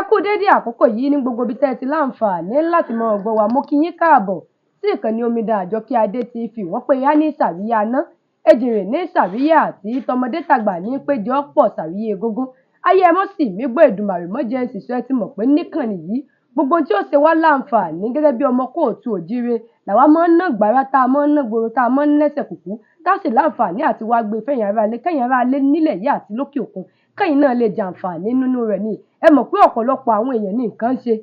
kú dédé àkókò yìí ní gbogbo ibi tẹ́ ẹ ti láǹfààní láti máa gbọ́ wa. Mo kí yín káàbọ̀ sí ìkànnì Omidan Àjọkẹ́ Adé TV. Wọ́n pé yá ní sàríyá ná, ejìrè ní sàríyá àti tọmọdé tàgbà ní péjọ pọ̀ sàríyé egúngún. Ayé ẹ mọ́ sì mí gbọ́ Èdùmàrè mọ́ jẹ́ ìsìsọ́ ẹ ti mọ̀ pé níkànnì yìí gbogbo tí ó ṣe wá láǹfààní gẹ́gẹ́ bí ọmọ kóòtù òjíire làwa máa ń ná gbàrà tá a máa ń ná gbòòrò tá a máa ń lẹ́sẹ̀ kùkú tá a sì láǹfààní àti wá gbé fẹ̀yìn ara lé kẹ́yìn ara lé nílẹ̀ yìí àti lókè òkun kẹ́yìn náà lè jàǹfààní nínú rẹ̀ ni. Ẹ mọ̀ pé ọ̀pọ̀lọpọ̀ àwọn èèyàn ní nǹkan ṣe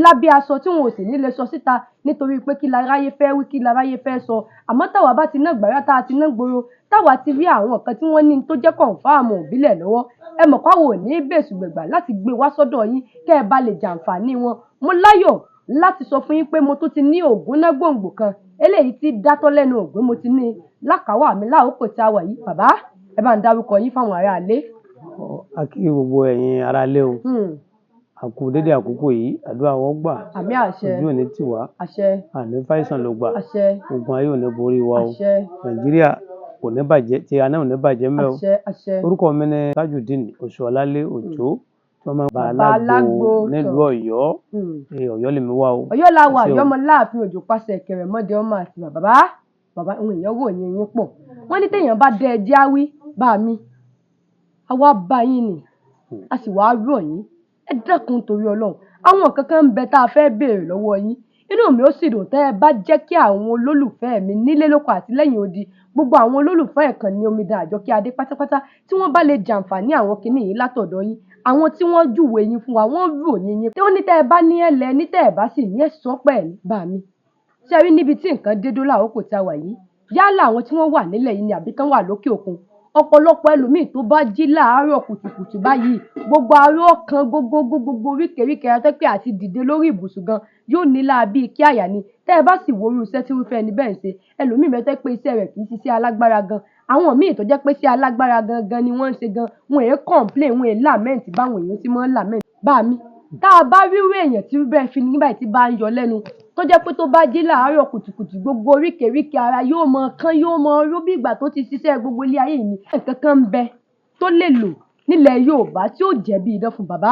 lábẹ́ aṣọ tí wọn ò sì ní lè sọ síta nítorí pé kí láráyé fẹ́ wí kí láráyé fẹ́ sọ. Àmọ́ táwa bá ti ná gbàrà tá a ti ná gbòòrò táwa ti rí àwọn kan tí wọ́n ní tó jẹ́ kọ̀ǹfàmù òbílẹ̀ lọ́wọ́, ẹ mọ̀ káwọ́ ò ní bẹ̀sù gbẹ̀gbà láti gbé wá sọ́dọ̀ yín kẹ́ ẹ bá lè jàǹfààní wọn. Mo láyọ̀ láti sọ fún yín pé mo tún ti ní ògùn náà gbòǹgbò kan eléyìí tí dátọ́ lẹ́nu ògùn mo ti ní lákàwà mi láòkò tí a wà yìí. Bàbá ẹ bá ń dárúkọ yín fáwọn aráalé. A kí gbogbo ẹ̀yin aráalé o. A kú dédé àkókò yìí, àdúrà wọn gbà. Àmín àṣẹ. Ojú ò ní tì wá. Àṣẹ. Àní fàìsàn ló gbà. Àṣẹ. Ogun ayé ò ní borí wa o. Àṣẹ. Nàìjíríà kò ní bàjẹ́, ti àná ò ní bàjẹ́ mẹ́ o. Àṣẹ. Àṣẹ. Orúkọ mi ni Tajudeen Oṣuọlálé Òjó tí wọ́n máa ń bá alágbo nílùú Ọ̀yọ́. Ọ̀yọ́ lèmi wá o. Ọ̀yọ́ la wà, Ọ̀yọ́ ọmọ láàfin òjò pàṣẹ Ìkẹrẹ̀mọdé ọmọ àti bàbá àwọn èèyàn wò yín pọ̀. Wọ́n ní téèyàn bá dẹ ẹjẹ́ á wí bá mi. Àwa bá yín ni, a sì wá rọ̀ yín. Ẹ dákun torí Ọlọ́run. Àwọn kankan ń bẹ tá a fẹ́ béèrè lọ́wọ́ yín. Inú mi ó sì dùn tẹ́ ẹ bá jẹ́ kí àwọn olólùfẹ́ mi nílé lóko àti lẹ́yìn odi gbogbo àwọn olólùfẹ́ ìkànnì Omidan Àjọkẹ́ Adé pátápátá tí wọ́n bá lè jàǹfààní àwọn kinní yìí látọ̀dọ̀ yín. Àwọn tí wọ́n júwe yín fún wa wọ́n ròyìn yín. Tí wọ́n ní tẹ́ ẹ bá ní ẹlẹ́ ní tẹ́ ẹ bá sì ní ẹ̀sán pẹ̀lú bá mi. Ṣé ẹ rí níbi tí nǹkan dé dó láòkò tí a wà yìí? Yálà àwọn tí wọ́n wà nílẹ̀ yìí ni àbí tán wà lókè òkun. Ọ̀pọ̀lọpọ̀ ẹlòmíì tó bá jí láàárọ̀ kùtùkùtù báyìí gbogbo aró kan gbogbo oríkèéríkèé atẹ́pẹ́ àti dìde lórí ibùsùn gan yóò nílà bíi kí àyà ni. Tẹ́ ẹ bá sì wo irú iṣẹ́ tí irúfẹ́ ẹni bẹ́ẹ̀ ń ṣe ẹlòmíì mẹ́tẹ́ pé iṣẹ́ rẹ̀ kì í ṣiṣẹ́ alágbára gan. Àwọn míì tó jẹ́ pé iṣẹ́ alágbára gan ni wọ́n ń ṣe gan wọn èé complain wọn èé lament báwọn èèyàn ti máa ń lament. Bá mi tá a bá rí irú èèyàn tí bẹ́ẹ̀ fi nígbà tí bá ń yọ lẹ́nu tó jẹ́ pé tó bá jí láàárọ̀ kùtùkùtù gbogbo oríkèéríkèé ara yóò mọ kán yóò mọ ró bí ìgbà tó ti ṣiṣẹ́ gbogbo ilé ayé mi. Nǹkan kan ń bẹ tó lè lò nílẹ̀ Yorùbá tí ó jẹ́ bí idán fún bàbá.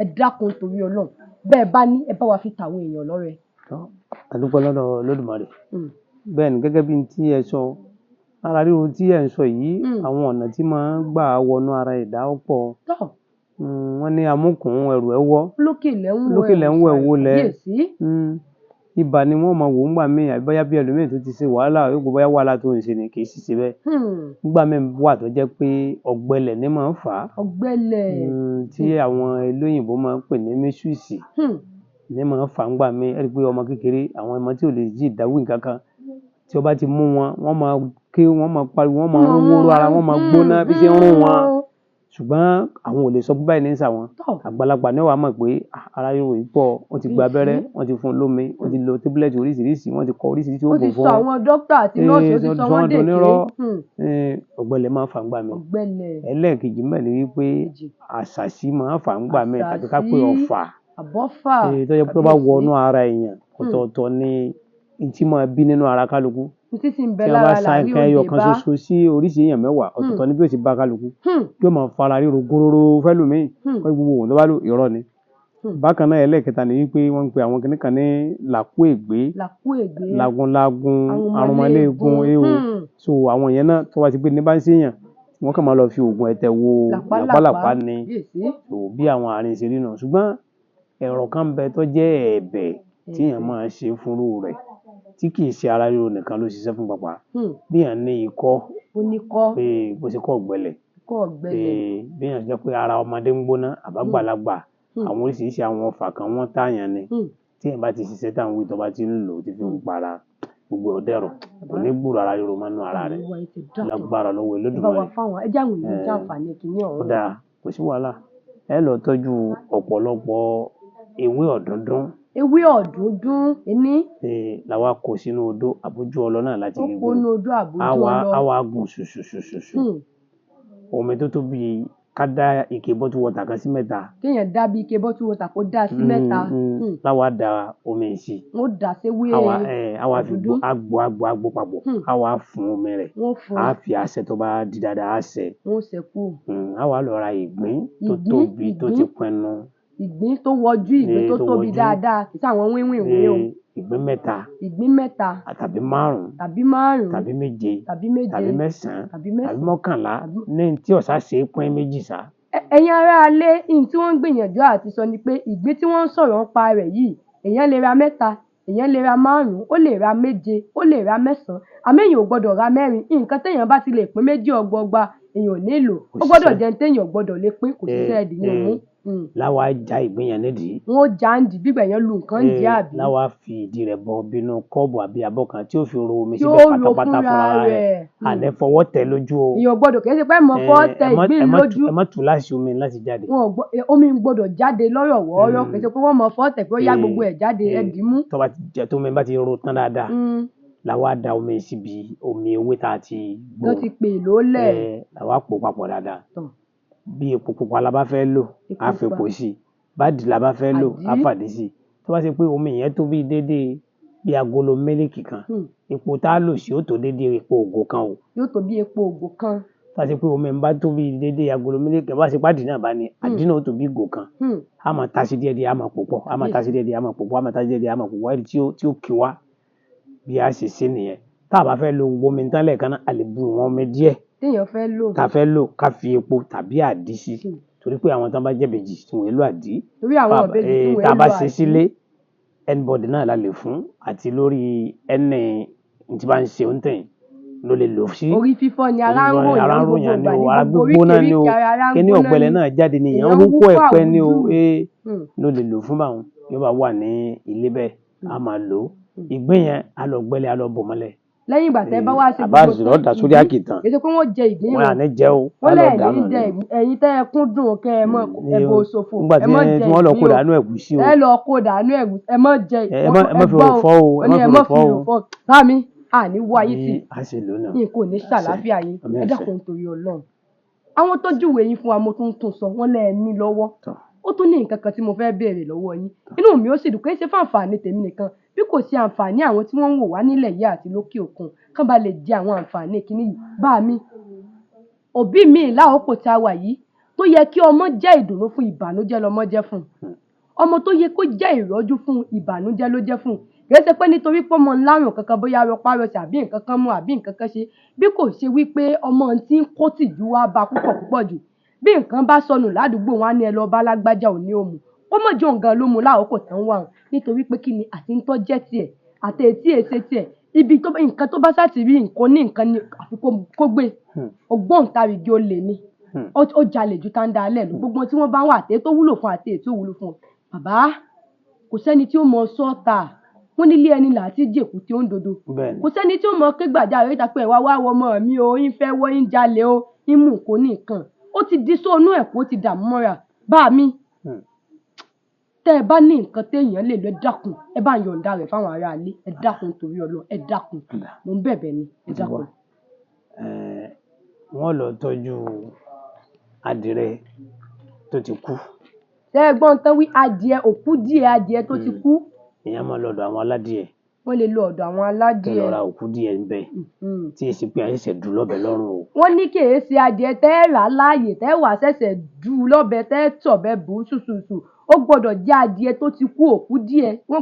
Ẹ dákun torí Ọlọ́run bẹ́ẹ̀ bá ní ẹ bá wa fi tàwọn èèyàn lọ́rẹ. A dúpẹ́ lọ́dọ̀ Olódùmarè. Bẹ́ẹ̀ ni gẹ́gẹ́ bí tí ẹ sọ ara ríro tí ẹ ń sọ yìí àwọn ọ̀nà tí máa ń gbà wọnú ara ẹ̀dá pọ̀. Wọ́n ní amúkùn ẹrù ẹ wọ́. Lókè lẹ́ ń wọ ẹ̀wọ́ lẹ̀. Ibà ni wọ́n máa wò ńgbà míì àbí bóyá bí ẹlòmíì tó ti ṣe wàhálà yóò gbọ́ bóyá wàhálà tó ń ṣe ni kì í sì ṣe bẹ́ẹ̀. Nígbà míì wà tó jẹ́ pé ọ̀gbẹlẹ̀ ní máa ń fà á. Ọ̀gbẹlẹ̀. Tí àwọn olóyìnbó máa ń pè ní mísùsì ní máa ń fà á ńgbà míì. Ẹ rí i pé ọmọ kékeré àwọn ọmọ tí ò lè jí ìdáwì nǹkan kan tí ó bá ti mú wọn wọ́n máa ké wọ́n máa pariwo wọ́n máa rún wóró ara wọ́n máa gbóná bí ṣe ń rún wọn. Ṣùgbọ́n àwọn ò lè sọ pé báyìí ní sà wọ́n. Àgbàlagbà ní wàá mọ̀ pé ara ríro yìí pọ̀ wọ́n ti gba abẹ́rẹ́ wọ́n ti fún un lómi wọ́n ti lo tábìlẹ̀tì oríṣiríṣi wọ́n ti kọ oríṣiríṣi oògùn fún wọn. Ó ti sọ àwọn dókítà àti nọ́ọ̀sì ó ti sọ wọ́n dèké. Ọ̀gbẹlẹ̀ máa ń fà ń gbà mí. Ẹlẹ́ẹ̀kejì mẹ́ ni wípé àṣàṣì máa ń fà ń gbà mí tàbí ká pé ọ̀fà. Àbọ́fà. Tó jẹ́ pé tó bá wọnú ara èèyàn ọ̀tọ̀ọ̀tọ̀ ni tí máa bí nínú ara kálukú. Tí wọ́n bá sa nǹkan ẹyọ kan ṣoṣo sí oríṣi èèyàn mẹ́wàá ọ̀tọ̀ọ̀tọ̀ ni bí ó ti bá kálukú yóò máa fara ríro góróró fẹ́lòmíì wọ́n gbogbo òun tó bá lò irọ́ ni. Bákan náà ẹlẹ́ẹ̀kẹta ni wípé wọ́n ń pe àwọn kìnnìkan ní làkúègbé lagunlagun arúmọléegun ewo so àwọn yẹn náà tó wá ti pé ní bá ń ṣèyàn wọ́n kàn máa lọ fi oògùn ẹ̀tẹ̀ wo làpálàpá ni bí àwọn àárín ìṣeré náà. Ṣùgbọ́n ẹ̀rọ kan bẹ tó jẹ́ ẹ̀bẹ̀ tí èèyàn máa ṣe fúnrú rẹ̀ tí kì í ṣe ara ríro nìkan ló ṣiṣẹ́ fún pàpà bí èèyàn ní ikọ́ pé bó ṣe kọ́ ọ̀gbẹlẹ̀ bí èèyàn jẹ́ pé ara ọmọdé ń gbóná àbágbàlagbà àwọn oríṣiríṣi àwọn ọfà kan wọ́n tààyàn ni tí èèyàn bá ti ṣiṣẹ́ táwọn wí tó bá ti ń lò ó ti fi ń para gbogbo ọ̀dẹ́rọ̀ kò ní gbúrò ara ríro mọ́nú ara rẹ̀ lágbára lọ́wọ́ Olódùmarè. Kódà kò sí wàhálà ẹ lọ tọ́jú ọ̀pọ̀lọpọ̀ ewé ọ̀dúndún. Ewé ọ̀dúndún ẹni. Làwa kó sínú odó àbójú ọlọ náà láti lè gún. Àwa gùn ṣùṣùṣùṣù. Omi tó tóbi ká dá ike bottle water kan sí mẹ́ta. Kéèyàn dá bí ike bottle water kó dá sí mẹ́ta. Láwa da omi sí. Wọ́n dà sí ewé ọ̀dúndún. Àwa fi agbo papọ̀. Àwa fún omi rẹ̀. A fi àṣẹ tó bá di dáadáa àṣẹ. Àwa lọ ra ìgbín tó tóbi tó ti pẹnu. ìgbín tó wọjú, ìgbín tó tóbi dáadáa, kì í ṣe àwọn wínwínwín o. Ìgbín mẹ́ta. Ìgbín mẹ́ta. Tàbí márùn-ún. Tàbí márùn-ún. Tàbí méje. Tàbí méje. Tàbí mẹ́sàn-án. Tàbí mọ́kànlá. Ní tí ọ̀sá ṣe é pín méjì sá. Ẹ̀yin aráalé, ohun tí wọ́n ń gbìyànjú àti sọ ni pé ìgbín tí wọ́n ń sọ̀rọ̀ nípa rẹ̀ yìí, èèyàn lè ra mẹ́ta, èèyàn lè ra márùn-ún, ó lè ra méje, ó lè ra mẹ́sàn-án, àmọ́ èèyàn ò gbọdọ̀ ra mẹ́rin. Nǹkan téèyàn bá ti lè pín méjì ọgbọọgba èèyàn ò nílò, ó gbọdọ̀ jẹ́ téèyàn gbọdọ̀ lè pín, kò ṣiṣẹ́ ẹ̀dìyàn mú. Láwa já ìgbín yẹn nídìí. Wọ́n já ń dì bígbà yẹn lu nǹkan ń jẹ́ àbí. Láwa fi ìdí rẹ̀ bọ bínú kọ́ọ̀bù àbí abọ́ kan tí ó fi ro omi síbẹ̀ pátápátá fúnra rẹ̀. Àní fọwọ́ tẹ̀ lójú o. Èèyàn gbọdọ̀ kì í ṣe pé mọ fọwọ́ tẹ ìgbín lójú. Ẹ má tú láṣì omi láti jáde. Omi gbọdọ̀ jáde lọ́rọ̀wọ́ọ́rọ́, kì í ṣe pé wọ́n mọ fọwọ́ tẹ̀ pé ó yá gbogbo ẹ̀ jáde ẹ dì í mú. Tómi bá ti ro tán dáadáa, làwa da omi síbi omi ewé tá a ti gbó. Ló ti pè lólẹ̀. Làwa pò papọ̀ dáadáa. Bí epo pupa la bá fẹ́ lò, á fi epo sí i. Bádìí la bá fẹ́ lò, á fàdí sí i. Tó bá ṣe pé omi yẹn tó bí déédéé bí agolo mílíkì kan, epo tá a lò sí ó tó déédéé epo ògò kan o. Yóò tó bí epo ògò kan. Tó bá ṣe pé omi ń bá tó bí déédéé agolo mílíkì kan, bá ṣe pàdé náà bá ní àdínà ó tó bí ìgò kan. A máa ta sí díẹ̀díẹ̀, a máa pò pọ̀, a máa ta sí díẹ̀díẹ̀, a máa pò pọ̀, a máa ta sí díẹ̀díẹ̀, a máa pò pọ̀, ẹ̀rí tí ó kí wá bí a ṣe ṣe nìyẹn. Tá a bá fẹ́ lo gbogbo omi tán lẹ́ẹ̀kan náà, a lè bu ìwọ̀n omi díẹ̀. Téèyàn fẹ́ lò. Tá a fẹ́ lò ká fi epo tàbí àdí sí i. Torí pé àwọn tán bá jẹ́ ìbejì tí wọ́n èlò àdí. Torí àwọn ìbejì tí wọ́n èlò àdí. Tá a bá ṣe sílé, anybody náà la lè fún àti lórí ẹni tí bá ń ṣe oúnjẹ yìí ló lè lò sí. Orí fífọ́ ni ara ń ròyìn ní gbogbo ara gbígbóná ni o, kíní ọ̀gbẹlẹ̀ náà jáde ni èèyàn wúkọ́ ẹ̀pẹ́ ni o, ló lè lò fún báwọn. Yóò bá wà ní ilé bẹ́ẹ̀, a máa lò ó. Ìgbín yẹn a lọ gbẹ́lẹ̀, a lọ bò mọ́lẹ̀. Lẹ́yìn ìgbà tẹ́ bá wá ṣe gbogbo tán, àbá àṣùrọ̀ sórí àkìtàn. Kì í ṣe pé wọ́n jẹ ìgbín o. Wọ́n à ní jẹ o. Wọ́n lẹ̀ ní jẹ ẹ̀yin tẹ́ ẹ kúndùn kẹ́ ẹ mọ ẹbọ ṣòfò. Nígbà tí wọ́n lọ kó dànù ẹ̀gúsí o. Ẹ lọ kó dànù ẹ̀gúsí, ẹ má jẹ ẹ má fi rò fọ́ o. ẹ má fi rò fọ́ o. Bámi, àní wá yín tì. A ṣe lónà. Yín kò ní ṣàlàáfíà yín. Ẹ dákun nítorí Ọlọ́run. Àwọn tó júwe yín fún wa mo tún sọ, wọ́n lẹ́ ẹ ní lọ́wọ́. Ó tún ní nǹkan kan tí mo fẹ́ béèrè lọ́wọ́ yín. Inú mi ó sì dùn pé ṣe fún àǹfààní tèmi nìkan, bí kò sí àǹfààní àwọn tí wọ́n ń wò wá nílẹ̀ yìí àti lókè òkun, kán ba lè jẹ àwọn àǹfààní kìíní yìí. Bá mi, òbí mi láòkò tí a wà yìí tó yẹ kí ọmọ jẹ́ ìdùnnú fún, ìbànújẹ́ lọmọ jẹ́ fún. Ọmọ tó yẹ kó jẹ́ ìrọ́jú fún, ìbànújẹ́ ló jẹ́ fún. Kì í ṣe pé nítorí pé ọmọ ńlárùn kankan bóyá rọpárọsẹ̀ àbí nǹkan kan mú àbí nǹkan kan ṣe, bí kò ṣe wípé ọmọ tí ń kó tìjú wá bá púpọ̀ jù. Bí nǹkan bá sọnù ládùúgbò wọn á ní ẹ lọ bá lágbájá òní òmù. Ó mọ̀ jọ nǹkan ló mu láòkò tán wà hàn nítorí pé kí ni àti ń tọ́ jẹ́ tiẹ̀ àti ètí èsè tiẹ̀. Ibi tó nǹkan tó bá sáti rí nǹkan ní nǹkan ni àfi kó gbé. Ògbóǹtarìgì olè ni. Ó jalè ju táńdá alẹ́ lọ. Gbogbo tí wọ́n bá wà àti tó wúlò fún àti ètò wúlò fún. Bàbá, kò sẹ́ni tí ó mọ sọ́ọ̀tà. Wọ́n nílé ẹni là á ti jèkú tí ó ń dodo. Kò sẹ́ni tí ó mọ ké gbàjarè ìta pé ẹ̀wá wá ọmọ mi o, ń fẹ́ wọ́ ń jalè o, ń mú kó ní nǹkan. Ó ti di sóònú ẹ̀kọ́, ó ti dààmú mọ́ra. Bá mi, tẹ́ ẹ bá ní nǹkan téèyàn lè lọ, ẹ dákun, ẹ bá ń yọ̀ǹda rẹ̀ fáwọn aráalé. Ẹ dákun torí Ọlọ́run, ẹ dákun. Mo ń bẹ̀bẹ̀ ni, ẹ dákun. Wọ́n lọ tọ́jú adìrẹ tó ti kú. Ṣé ẹ gbọ́n tán wí adìẹ òkú díẹ̀ adìẹ tó ti kú? Èèyàn máa lọ ọ̀dọ̀ àwọn aládìẹ. Wọ́n lè lọ ọ̀dọ̀ àwọn aládìẹ. Kẹ́ lọ ra òkú díẹ̀ ń bẹ. Tí èsì pé àṣẹ̀ṣẹ̀ dù lọ́bẹ̀ lọ́rùn o. Wọ́n ní kì í ṣe adìẹ tẹ́ rà láàyè tẹ́ wà ṣẹ̀ṣẹ̀ dù lọ́bẹ̀ tẹ́ tọ̀bẹ̀ bù ṣùṣùṣù. Ó gbọ́dọ̀ jẹ́ adìẹ tó ti kú òkú díẹ̀. Wọ́n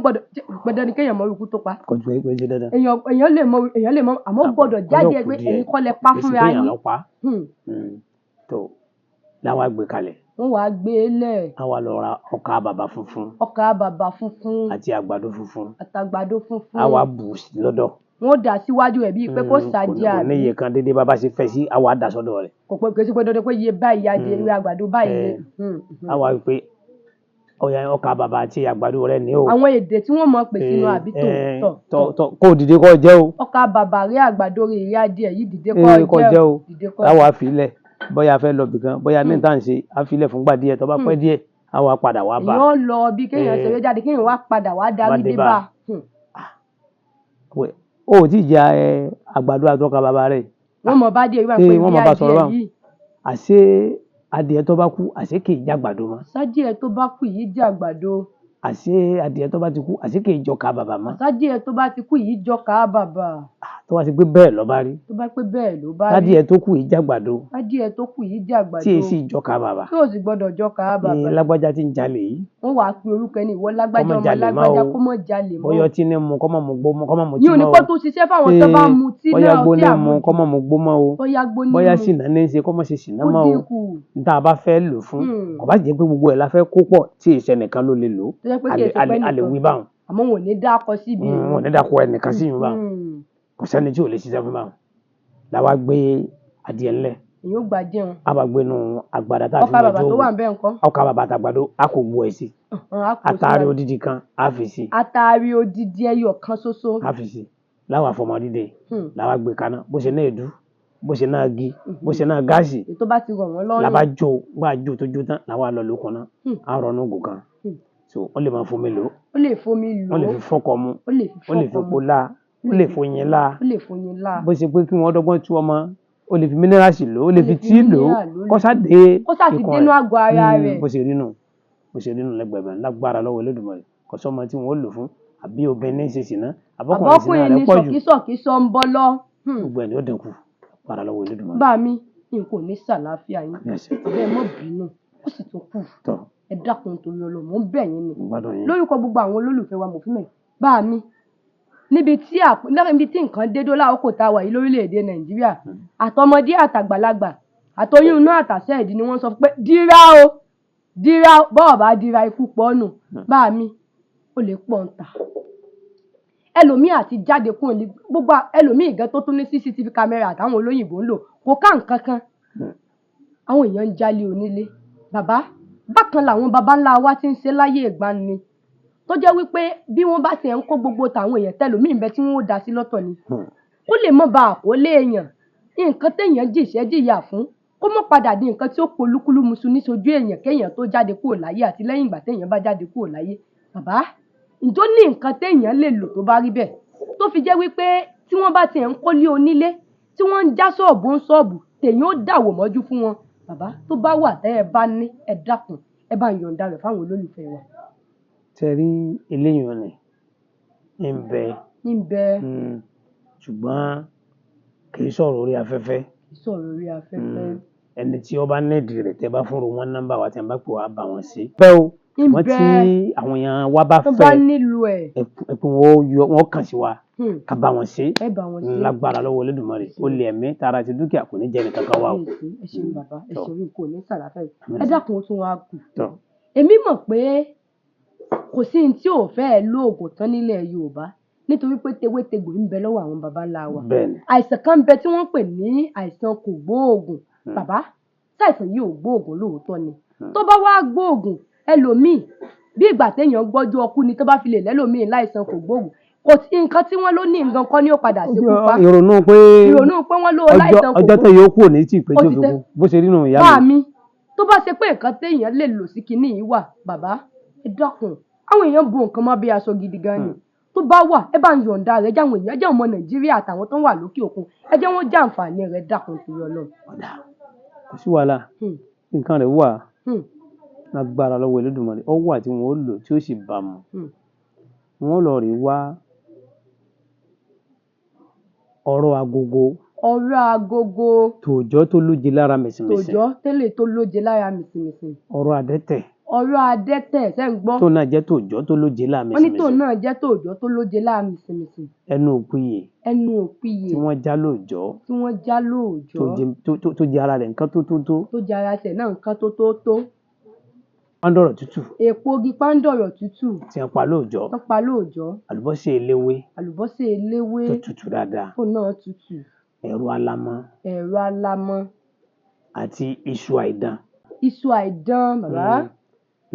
gbọ́dọ̀ ní kéèyàn mọ ikú tó pa. Kò jù pé ṣe dandan. Èèyàn lè mọ àmọ́ gbọ́dọ̀ jáde pé ẹ̀yin kọ́ lẹ pa fúnra yín. Tó láwa gbé kalẹ̀. Wọ́n wàá gbé e lẹ̀. A wá lọ ra ọkà bàbà funfun. Ọkà bàbà funfun. Àti àgbàdo funfun. Àtàgbàdo funfun. A wá bù sí lọ́dọ̀. Wọ́n dà síwájú rẹ̀ bíi pé kó sàdí àbí. Kò ní iye kan déédéé bá ṣe fẹ́ sí, a wá dà sọ́dọ̀ rẹ̀. Kò pé kò sí pé dandan pé iye báyìí adìẹ ìwé àgbàdo báyìí. A wá wí pé ọkà bàbà àti àgbàdo rẹ̀ ní o. Àwọn èdè tí wọ́n mọ̀ pè sínú àbí tọ̀ kó dìde kó jẹ́ o. Ọkà bàbà rí àgbàdo rí ìyá adìẹ yìí dìde kó jẹ́ o. A wá filẹ̀ bóyá fẹ́ lọ bìkan bóyá ní ìta ń ṣe a filẹ̀ fúngbà díẹ̀ tó bá pẹ́ díẹ̀ a wá padà wá bá. Èèyàn lọ bí kéèyàn ṣeré jáde kéèyàn wá padà wá darí dé bá. O ò tí ì jẹ àgbàdo àtọkà bàbà rẹ̀. Wọ́n mọ̀ bá díẹ̀ wíwá pé ìyá adìẹ yìí. Àṣé adìẹ tó bá kú àṣé kì í jẹ àgbàdo mọ́. Sádìẹ tó bá kú yìí jẹ àgbàdo. Àṣé adìẹ tó bá ti kú àṣé kì í jọkà bàbà mọ́. Sádìẹ tó bá ti kú yìí jọkà bàbà. tó wá sí pé bẹ́ẹ̀ ló bá rí. tó bá pé bẹ́ẹ̀ ló bá rí. tádìẹ tó kù yìí jàgbàdo. tádìẹ tó kù yìí jàgbàdo. tí èsì ìjọka bàbà. tí ò sì gbọdọ̀ jọka bàbà. lágbájá tí ń jalè yìí. wọ́n wàá pe orúkọ ẹni ìwọ lágbájá ọmọ lágbájá kó mọ̀ jalè mọ́. bóyá tí ní mu kọ́ mọ̀ mu gbó mọ́ kọ́ mọ̀ mu tí mọ́ o. yóò ní kó tó ṣiṣẹ́ fáwọn tó bá mu tí náà bóyá gbó ní mu kọ́ mọ̀ mu gbó mọ́ o. bóyá sìnà ní í ṣe kọ́ mọ̀ ṣe sìnà mọ́ o. níta bá fẹ́ lò fún kò bá jẹ́ pé gbogbo ẹ̀ la fẹ́ kó pọ̀ tí ìṣẹ́ nìkan ló lè lò a lè wí báwọn. àmọ́ wọn ò ní dákọ síbi. wọn ò ní dákọ ẹnìkan sí yìí báwọn kò sẹ́ni tí ò lè ṣiṣẹ́ fún báwọn. làwa gbé adìẹ ńlẹ̀. èyí ó gbà jẹun. a bá gbé nu agbada tá a fi mọ ọkà bàbà tó wà ń bẹ nǹkan. ọkà bàbà àtàgbàdo a kò bu ẹ sí. àtàrí odidi kan a fi sí. àtàrí odidi ẹyọ kan ṣoṣo. a fi sí. láwa fọmọ dídé làwa gbé kaná bó ṣe náà èédú bó ṣe náà gi bó ṣe náà gáàsì. ètò bá ti rọ̀ wọ́n lọ́rùn. làbá jó gbà jó tó jó tán làwa lọ lóko náà a rọ nùgò kan. so wọ́n lè máa fomi lò. ó lè fomi lò. wọ́n lè fi fọ́kọ mu. ó lè fi fọ́kọ mu. ó lè fi po la. ó lè foyin la. ó lè foyin la. bó ṣe pé kí wọ́n dọ́gbọ́n tú ọmọ ó lè fi mínírààsì lò ó lè fi tíì lò ó kó sáde ikùn rẹ̀. dénú àgọ́ ara rẹ̀. bó ṣe rí nù lẹ́gbẹ̀ẹ́ lágbára lọ́wọ́ Olódùmarè kò sọ́mọ tí wọ́n lò fún àbí obìnrin ní ṣèṣì ná àbọ́kùnrin sí náà rẹ̀ pọ̀ jù. sọ̀kísọ ń bọ́ lọ. gbogbo ẹ̀ ni ó dínkù lágbára lọ́wọ́ Olódùmarè. bá mi nǹkan ò ní sàlàáfíà yín bẹ́ẹ̀ mọ́ bínú ó sì tún kù ẹ dákun torí Ọlọ́run ń bẹ̀ yín ni lórúkọ gbogbo àwọn olólùfẹ́ wa Mofimẹ bá mi níbi tí nǹkan dé dó láàkókò tá a wà yìí lórílẹ̀‐èdè Nàìjíríà àtọmọdé àtàgbàlagbà àtọyún inú àtàṣẹ ìdí ni wọ́n sọ pé dírá bọ́ọ̀ bá dírá ikú pọ̀ nù bá mi ó lè pọ̀ ń ta ẹlòmíì àti jáde kúrò ní gbogbo ẹlòmíì gan tó tún ní CCTV kámẹ́rà àtàwọn olóyìnbó ń lò kò ká nǹkan kan àwọn èèyàn ń jalè onílé bàbá bákan làwọn baba ńlá wa ti ń ṣe láyé ìgbani tó jẹ́ wípé bí wọ́n bá ti ń kó gbogbo tàwọn èèyàn tẹlòmíì ń bẹ tí wọ́n ó dá sí lọ́tọ̀ ni kó lè mọ́ ba àkólé èèyàn nǹkan téèyàn jìṣẹ́ jìyà fún kó mọ́ padà di nǹkan tí ó polúkúlú musu níṣojú èèyàn kéèyàn tó jáde kúrò láyé àti lẹ́yìn ìgbà téèyàn bá jáde kúrò láyé bàbá ǹjọ́ ní nǹkan téèyàn lè lò tó bá rí bẹ́ẹ̀ tó fi jẹ́ wípé tí wọ́n bá ti ń kólé onílé tí wọ́n ń já ṣọ́ọ̀bù ń ṣọ́ọ̀bù téèyàn ó dàwò mọ́jú fún wọn bàbá tó bá wà tẹ́ ẹ bá ní ẹ dákun ẹ bá ń yọ̀ǹda rẹ̀ fáwọn olólùfẹ́ wa. ṣe rí eléyìí ọ̀nà ń bẹ ṣùgbọ́n kì í sọ̀rọ̀ orí afẹ́fẹ́. ẹni tí ó bá nídìí rẹ̀ tẹ́ bá fúnra wọn nọ́mbà wa tí wọ́n bá pè wá bá wọn sí. bẹ́ẹ̀ o wọ́n tí àwọn èèyàn wa bá fẹ́ ẹ̀pin wọn kàn sí wa ká bá wọn ṣe lágbára lọ́wọ́ Olódùmarè ó lè ẹ̀mí tara àti dúkìá kò ní jẹ́ nìkan kan wá o. ẹ ṣeun bàbá ẹ ṣeun kò ní sàlàfẹ́ ẹ dákun ó tún wá kù. èmi mọ̀ pé kò sí ní tí ò fẹ́ lóògùn tán nílẹ̀ Yorùbá nítorí pé tewétegbò ń bẹ lọ́wọ́ àwọn baba ńlá wa àìsàn kan bẹ tí wọ́n pè ní àìsàn kò gbóògùn bàbá ṣàìsàn yìí ò gbóògùn lóòótọ́ ni tó bá wá gbóògùn ẹlòmíì bí ìgbà téèyàn gbọ́jú ọkú ni tó bá fi lè lẹ́lòmíì láìsàn kò gbóògùn kò sí nǹkan tí wọ́n ló ní nǹkan kan ní ó padà sí pupa ìrònú pé wọ́n ló láìsàn kò gbóògùn ọjọ́ tó yẹ kú òní tí ìpè tó fi kú bó ṣe rí nù ìyá mi. tó bá ṣe pé nǹkan téèyàn lè lò sí kinní yìí wà bàbá ẹ dákun àwọn èèyàn bu nǹkan mọ́ bí aṣọ gidi gan ni tó bá wà ẹ bá ń yọ̀ǹda rẹ̀ jáwọn èèyàn jẹ́ ọmọ Nàìjíríà àtàwọn tó ń wà lókè òkun ẹ jẹ́ wọ́n jàǹfààní rẹ̀ dákun torí Ọlọ́run. kò sí wàhálà nǹkan rẹ̀ wà lágbára lọ́wọ́ Olódùmarè ó wà tí wọ́n ó lò tí ó sì bá mu wọ́n lọ rí wá ọ̀rọ̀ agogo tòòjọ́ tó lóje lára mìsìmìsì ọ̀rọ̀ adẹ́tẹ̀ ṣẹ́ ń gbọ́. tó náà jẹ́ tòòjọ́ tó lóje lára mìsìmìsì. wọ́n ní tó náà jẹ́ tòòjọ́ tó lóje lára mìsìmìsì. ẹnu òpìyè. tí wọ́n já lóòjọ́. tó jẹ ara rẹ̀ nǹkan tó. tó jẹ ara rẹ̀ náà nǹkan tó. pándọ̀rọ̀ tútù. èpo igi pándọ̀rọ̀ tútù. tí wọ́n pa lóòjọ́. àlùbọ́sẹ̀ eléwé. tó tutù dáadáa. tó náà tutù. ẹ̀rọ alamọ. àti iṣu àìdán. Bàbá.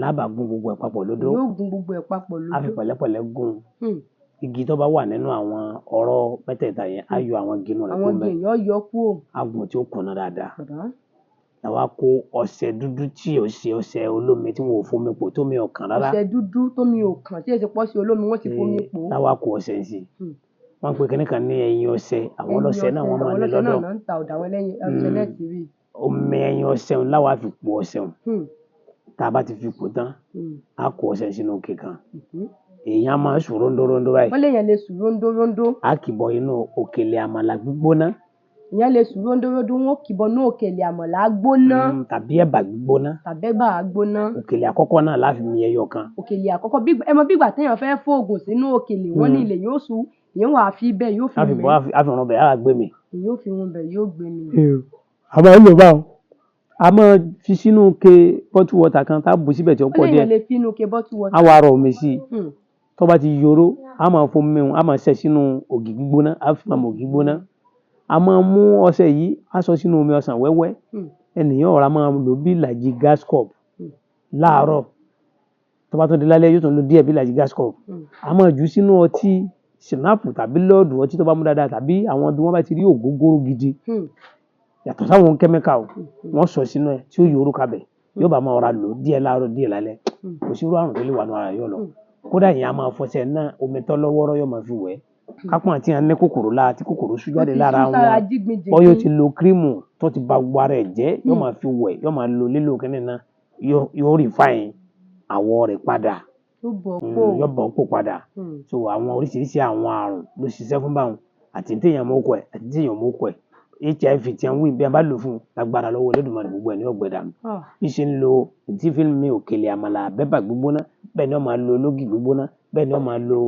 lábàá gún gbogbo ẹ̀ papọ̀ lódó. yóò gún gbogbo ẹ̀ papọ̀ lódó. a fi pẹ̀lẹ́pẹ̀lẹ́ gún. igi tó bá wà nínú àwọn ọ̀rọ̀ mẹ́tẹ̀ẹ̀ta yẹn á yọ àwọn igi inú rẹ̀ kó mẹ́. àwọn igi yẹn yọ kúrò. agùn tí ó kùnà dáadáa. làwa kó ọṣẹ dúdú tí ò ṣe ọṣẹ olómi tí wọn ò fomi pò tómi ò kàn rárá. ọṣẹ dúdú tómi ò kàn tí èsì pọ̀ sí olómi wọ́n ti fomi pò. làwa kó ọṣẹ sí wọ́n pe kíní kan ní ẹyin ọṣẹ àwọn ọlọ́ṣẹ náà wọ́n máa ní lọ́dọ̀. àwọn ọlọ́ṣẹ náà ń ta ọ̀dà àwọn ọṣẹ náà ti rí. omi ẹyin ọṣẹ làwa fi pò ọṣẹ tá a bá ti fi pò tán a kó ọṣẹ sínú òkè kan èèyàn máa sùn rondórondó báyìí. wọ́n léèyàn lè sùn rondórondó. a kì bọ inú òkèlè àmàlà gbígbóná. ìyẹn lè sùn rondórondó, wọn kì bọ inú òkèlè àmàlà gbóná. tàbí ẹ̀bà gbígbóná. òkèlè àkọ́kọ́ náà láfi mi ẹyọ kan. òkèlè àkọ́kọ́ ẹ mọ bí ìgbà téèyàn fẹ́ fóògùn sínú òkèlè wọn ní ilẹ̀ yóò sùn èèyàn wà á fi bẹ́ẹ̀ yóò fi mẹ́. àfihàn bẹ́ẹ̀ á gbé mi. yóò fi wọn bẹ́ẹ̀ yóò gbé mi. a máa ń lò báwọn a máa fi sínú ke bottle water kan tá a bù síbẹ̀ tí ó pọ̀ díẹ̀. ó lè fi inú ke bottle water. a wá rọ omi sí i tó bá ti yoró a máa fún mi a máa ṣẹ́ sínú ògì gbígbóná a fi máa mọ ògì gbóná a máa mú ọṣẹ yìí a sọ sínú omi ọsàn wẹ́wẹ́ ènìyàn ọ̀rá máa lò bí ìlàjì gas cup láàárọ̀ tó bá tó di lálẹ́ yóò tún lò díẹ̀ bí ìlàjì gas cup a máa jù sínú ọtí sinapu tàbí lọ́ọ̀dù ọtí tó bá mú dáadáa tàbí àwọn bí wọ́n bá ti rí ògógóró gidi yàtọ̀ sáwọn kẹ́míkà wọ́n sọ sínú ẹ̀ tí ó yoró kabẹ̀ yóò bá máa ọ̀rá lò díẹ̀ láàárọ̀ díẹ̀ lálẹ́ kò sí irú àrùn tó lè wà nù ara yóò lọ kódà yẹn a máa fọṣẹ náà omi tọ́ lọ́wọ́rọ́ yóò máa fi wẹ̀ kápọ̀ àti àní kòkòrò lára tí kòkòrò sú jáde lára wọn bọ́yọ̀ ti lo kírímù tó ti ba gbogbo ara ẹ̀ jẹ́ yóò máa fi wẹ̀ yóò máa lo lílo kínní náà yóò refine àwọ̀ rẹ̀ padà yóò bọ̀ pò padà so àwọn oríṣiríṣi àwọn àrùn ló ṣiṣẹ́ fún báwọn àti téèyàn mọ́kọ ẹ̀ àti téèyàn mọ́kọ ẹ̀ hiv tí wọ́n wí bí a bá lò fún lágbára lọ́wọ́ Olódùmarè gbogbo ẹ̀ ní ọ̀gbẹ̀dà bí ṣe ń lo tí fi ń mi òkèlè àmàlà àbẹ́bà gbígbóná bẹ́ẹ̀ ni wọ́n máa lo ológì gbígbóná bẹ́ẹ̀ ni wọ́n máa lo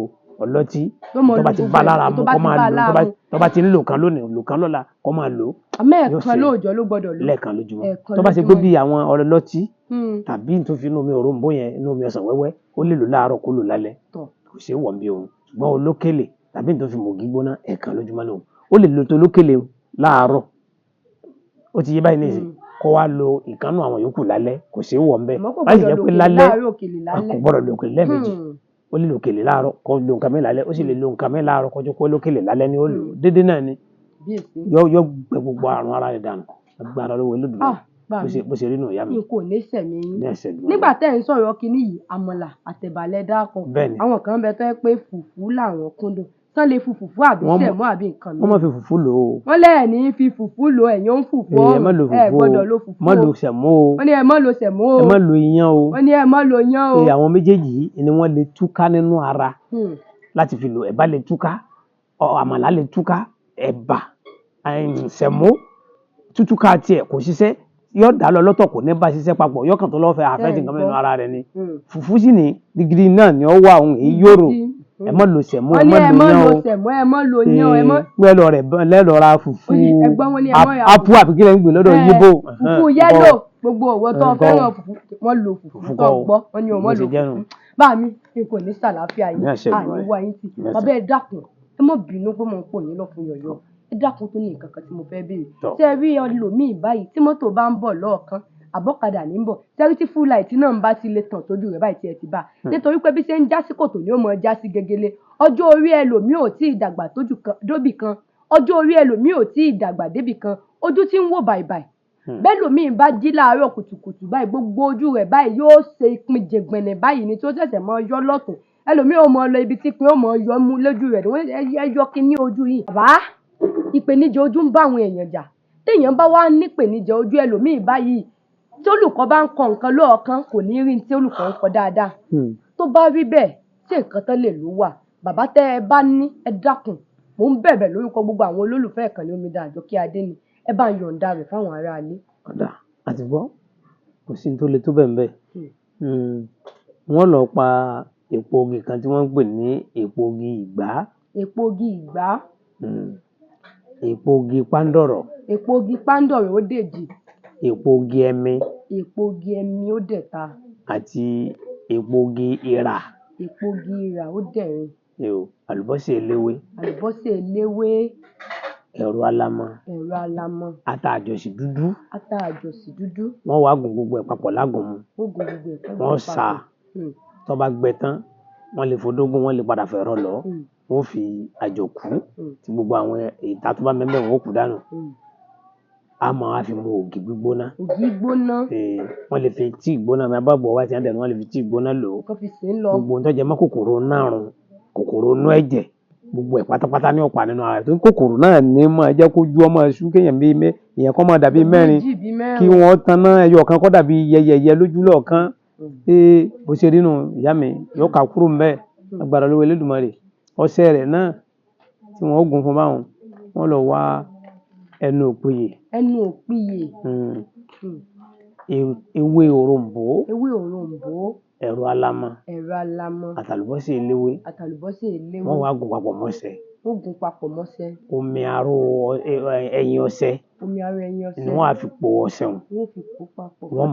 ọlọ́tí tó bá ti bá lára mu kó máa lò tó bá ti ń lò kan lónìí lò kan lọ́la kó máa lò. àmẹ́ẹ̀kan lóòjọ́ ló gbọ́dọ̀ lò. lẹ́ẹ̀kan lójúmọ́ tó bá ṣe gbé bí àwọn ọlọ́tí tàbí tó fi inú omi òróǹbó yẹn inú omi ọsàn wẹ́wẹ́ ó lè lò láàárọ̀ kó lò lálẹ́ kò ṣeé wọ̀ bí òun ṣùgbọ́n olókèlè tàbí tó fi mògì gbóná ẹ̀ẹ̀kan lójúmọ́ lòun ó lè lo tó olókèlè láàárọ̀ ó ti yé báyìí nìyí kó wá lo ìkànnù àwọn yòókù lálẹ́ kò ṣeé wọ̀ ńbẹ́ báyìí jẹ́ pé lálẹ́ kò gbọ́dọ̀ lo òkèlè lẹ́ẹ̀mejì ó lè lo òkèlè láàárọ̀ kó lo nǹkan mẹ́rin lálẹ́ ó sì lè lo nǹkan mẹ́rin láàárọ̀ kọjú pé lókèlè lálẹ́ ni ó lò déédéé náà ni yóò gbẹ gbogbo àrùn ara rẹ̀ dànù agbára lọ́wọ́ Olódùmarè bó ṣe rí nù ìyá mi. n kò ní sẹ̀mí yín nígbà tẹ́ ẹ̀ ń sọ̀rọ̀ kínní yìí àmàlà àtẹ̀bàlẹ̀ dákọ̀ àwọn kan bẹ tó yẹ pé fùfú làwọn kúndùn tán lè fi fùfú àbí sẹ̀mọ́ àbí nǹkan mi. wọ́n máa fi fùfú lò ó. wọ́n lẹ́ẹ̀ ní fi fùfú lò ẹ̀yìn ń fùfú ọ̀rùn ẹ̀ gbọ́dọ̀ lo fùfú o. má lo sẹ̀mọ́ o. wọ́n ní ẹ má lo sẹ̀mọ́ o. ẹ má lo iyán o. wọ́n ní ẹ má lo iyán o. àwọn méjèèjì yìí ni wọ́n lè túká nínú ara láti fi lò ẹ̀bà lè túká àmàlà lè túká ẹ̀bà sẹ̀mọ́ tútúká tiẹ̀ kò ṣiṣẹ́ yóò dá lọ lọ́tọ̀ kò ní bá ṣiṣẹ́ papọ̀ yóò kàn tó lọ́ọ́ fẹ́ àfẹ́tì nǹkan mẹ́nu ara rẹ̀ ni fùfú sì ní digiri náà ni ó wà òun èyí yòrò ẹ má lo sẹ̀mọ́ ẹ má lo iyán o ẹ má lo iyán ẹ má. gbẹ́lọ rẹ̀ lẹ́lọ́ ra fùfú apu àbíkílẹ̀ ń gbìn lọ́dọ̀ yíbò. fùfú yẹ́lò gbogbo òwò tó fẹ́ràn fùfú wọ́n lo fùfú tó gbọ́ wọ́n ní wọ́n lo fùfú. bá mi n kò ní sàlàáfíà yín àníwá yín tì bàbá ẹ dákun ẹ má bínú pé mo ń pò yín lọ́fun yọ̀yọ̀ ẹ dákun tó ní nǹkan kan tí mo fẹ́ béèrè ṣé ẹ rí ẹlòmíì báyìí tí mọ́tò bá ń bọ̀ lọ́ọ̀kan àbọ̀kadà ní bọ̀ sẹ́rí tí full light náà ń bá ti lè tàn tójú rẹ̀ báyìí tí ẹ ti bá nítorí pé bí ṣe ń já sí kòtò ni ó mọ já sí gegele ọjọ́ orí ẹlòmíì ò tí ì dàgbà dóbì kan ọjọ́ orí ẹlòmíì ò tí ì dàgbà débì kan ojú tí ń wò bàìbàì bẹ́ẹ̀ lòmíì bá jí láàárọ̀ kùtùkùtù báyìí gbogbo ojú rẹ̀ báyìí yóò ṣe ìpín jẹgbẹ̀nẹ̀ báyìí ni tí ó ṣẹ̀ṣẹ̀ mọ yọ lọ́tún ẹlòmíì ò mọ lọ ibi tí pin ó mọ yọ mú lójú rẹ̀ ẹ yọ kí ní ojú yìí. bàbá ìpèníjà ojú ń bá àwọn èèyàn jà téèyàn bá wá nípèníjà ojú ẹlòmíì báyìí tí olùkọ́ bá ń kọ nǹkan lọ́ọ̀kan kò ní rí tí olùkọ́ ń kọ dáadáa tó bá rí bẹ́ẹ̀ tí nǹkan tán lè ló wà bàbá tẹ́ ẹ bá ní ẹ dákun mò ń bẹ̀bẹ̀ lórúkọ gbogbo àwọn olólùfẹ́ ìkànnì Omidan Àjọkẹ́ Adé ni ẹ bá ń yọ̀ǹda rẹ̀ fáwọn aráalé. ọ̀dà àti gbọ́ kò sí ní tó le tó bẹ́ẹ̀ bẹ́ẹ̀ wọ́n lọ pa èpo ogi kan tí wọ́n ń pè ní èpo ogi ìgbá. èpo ogi ìgbá. èpo ogi pándọ̀rọ̀. èpo ogi pándọ̀rọ̀ ó dèjì. èpo ogi ẹmi. èpo ogi ẹmi ó dẹ̀ta. àti èpo ogi ìrà. èpo ogi ìrà ó dẹ̀rin. àlùbọ́sà eléwé. àlùbọ́sà eléwé. ẹ̀rọ alamọ. ẹ̀rọ alamọ. ata àjọsì dúdú. ata àjọsì dúdú. wọ́n wá gùn gbogbo ẹ̀ papọ̀ lágùn mu. ó gùn gbogbo ẹ̀ papọ̀. wọ́n sá tó bá gbẹ tán wọ́n lè fọdógún wọ́n lè padà fẹ̀rọ lọ wọ́n fi àjọkú tí gbogbo àwọn ìta tó bá mẹ́mẹ́ wọn ó kú dànù a máa fi mu ògì gbígbóná. ògì gbóná. wọ́n lè fi tíì gbóná mi abábọ̀ wá sí àdẹ̀nu wọ́n lè fi tíì gbóná lò ó. kó fi sí ń lọ. gbogbo ohun tó jẹ mọ́ kòkòrò nárun kòkòrò inú ẹ̀jẹ̀ gbogbo ẹ̀ pátápátá ní ọ̀pá nínú ara rẹ̀ tó kòkòrò náà ní máa jẹ́ kó ju ọmọ ẹ̀ṣú kéèyàn bíi èèyàn kan máa dàbí mẹ́rin kí wọ́n tanná ẹyọ kan kó dàbí yẹyẹyẹ lójú lọ́ọ̀kan bó ṣe rí nù ìyá mi yóò kà kúrò ń bẹ́ẹ̀ agbára Olúwa Elédùmarè ọṣẹ rẹ̀ náà tí wọ́n gún fún báwọn wọ́n lọ wá ẹnu òpìyè ewé òrombó ẹ̀rọ alamọ àtàlùbọ́sẹ̀ eléwé wọ́n wá gún papọ̀ mọ́ṣẹ́ omi aró ẹyin ọṣẹ ni wọ́n á fi po ọṣẹ wọ́n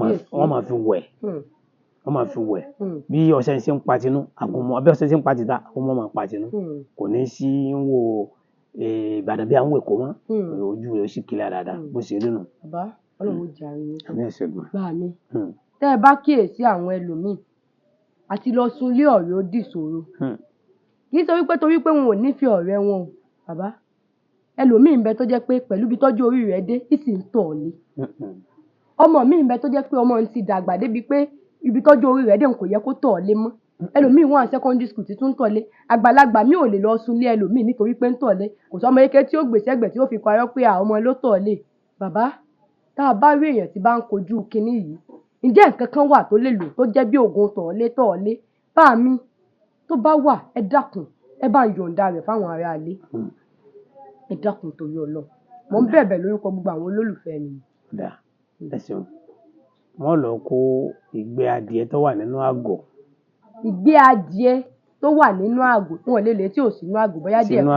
máa fi wẹ̀ bí ọṣẹ ṣe ń patinú àgùnmọ́ bí ọṣẹ ṣe ń patita àgùnmọ́ máa patinú kò ní sí ń wo Ìbàdàn bí à ń wẹ̀ kó mọ́ ojú rẹ̀ ó sì kílẹ̀ dáadáa bó ṣe rí nù. Bàbá Ọlọ́run ó jàre yín àmì ẹ̀sẹ̀ gbọ́n. bá mi tẹ́ ẹ bá kíyèsí àwọn ẹlòmíì àti lọ sun ilé ọ̀rẹ́ ó dìṣòro kì í sọ wípé torí pé wọn ò nífẹ̀ẹ́ ọ̀rẹ́ wọn o bàbá ẹlòmíì ń bẹ tó jẹ́ pé pẹ̀lú ibi tọ́jú orí rẹ̀ dé ìsì ń tọ̀ lé ọmọ mi ń bẹ tó jẹ́ pé ọmọ ń ti dàgbà débi pé ibi tọ́jú orí rẹ̀ dé kò yẹ kó tọ̀ lé mọ́ ẹlòmíì wọn à secondary school ti tún tọ̀ lé àgbàlagbà mi ò lè lọ sun ilé ẹlòmíì nítorí pé ń tọ̀ lé kò sọmọ eke tí ó gbèsè ẹgbẹ̀ tí ó fi parọ́ pé ọmọ ló tọ̀ lé bàbá tá a bá rí èèyàn tí bá ń kojú kinní yìí ǹjẹ́ nǹkan kan wà tó lè lò tó jẹ́ bí oògùn tọ̀ lé bá mi tó bá wà ẹ dákun ẹ bá ń yọ̀ǹda rẹ̀ fáwọn ará ilé ẹ dákun torí Ọlọ́run mo ń bẹ̀bẹ̀ lórúkọ gbogbo àwọn olólùfẹ́ mi. ẹ ṣeun wọn lọ kó ìgbẹ́ adìẹ tó wà nínú àgò. ìgbẹ́ adìẹ tó wà nínú àgò wọn lè lè tí ò sínú àgò bóyá díẹ̀. sínú